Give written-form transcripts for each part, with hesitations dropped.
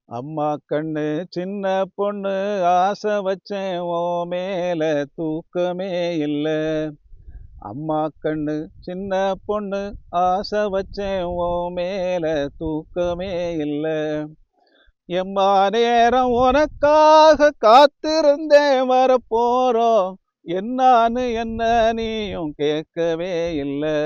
அம்மா கண்ணு சின்ன பொண்ணு ஆசை வச்சேன் ஓ மேல தூக்கமே இல்ல. அம்மா கண்ணு சின்ன பொண்ணு ஆசை வச்சேன் ஓ மேல தூக்கமே இல்ல. எம்மா நேரம் உனக்காக காத்திருந்தேன் வரப்போறோம். என்னான்னு என்ன நீயும் கேட்கவே இல்லை.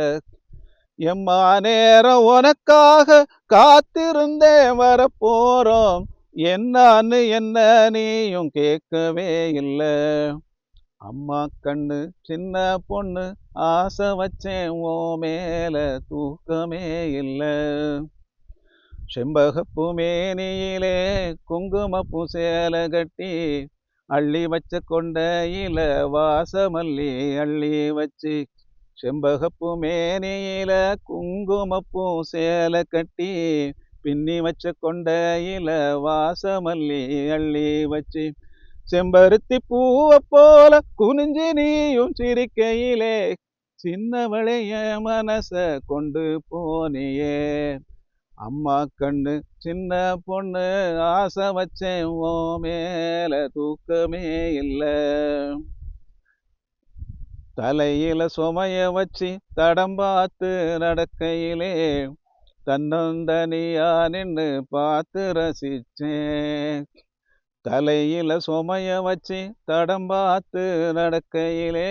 எம்மா நேரம் உனக்காக காத்திருந்தேன் வரப்போறோம். என்னான்னு என்ன நீயும் கேட்கவே இல்லை. அம்மா கண்ணு சின்ன பொண்ணு ஆசை வச்சேன் ஓ மேல தூக்கமே இல்லை. செம்பகப்பூ மேனியிலே குங்குமப்பூ சேலை கட்டி அள்ளி வச்ச கொண்டையில வாசமல்லி அள்ளி வச்சு. செம்பகப்பூ மேனியில குங்குமப்பூ சேலை கட்டி பின்னி வச்ச கொண்டையில வாசமல்லி அள்ளி வச்சு. செம்பருத்தி பூவை போல குனிஞ்சி நீயும் சிரிக்கையிலே சின்னவளே என் மனச கொண்டு போனியே. அம்மா கண்ணு சின்ன பொண்ணு ஆசை வச்சேன் ஓ மேல தூக்கமே இல்லை. தலையில சுமைய வச்சு தடம் பார்த்து நடக்கையிலே தன்னந்தனியா நின்று பார்த்து ரசிச்சேன். தலையில சுமைய வச்சு தடம் பார்த்து நடக்கையிலே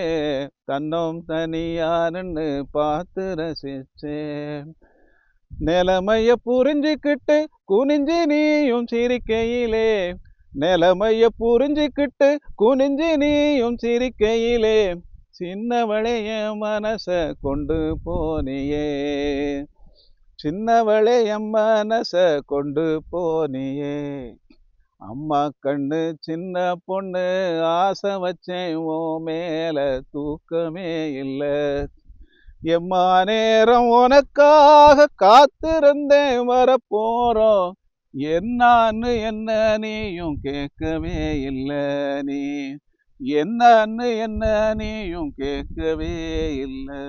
தன்னும் தனியா நின்று பார்த்து ரசிச்சேன். நிலைமைய புரிஞ்சுக்கிட்டு குனிஞ்சி நீயும் சிரிக்கையிலே நிலைமைய புரிஞ்சுக்கிட்டு குனிஞ்சி நீயும் சிரிக்கையிலே சின்னவளே என் மனச கொண்டு போனியே. சின்னவளே என் மனச கொண்டு போனியே. அம்மா கண்ணு சின்ன பொண்ணு ஆசை வச்சேன் ஓ மேல தூக்கமே இல்லை. எம்மா நேரம் உனக்காக காத்திருந்தேன் வரப்போறோம். என்னான்னு என்ன நீயும் கேட்கவே இல்லை. நீ என்னான்னு என்ன நீயும் கேட்கவே இல்லை.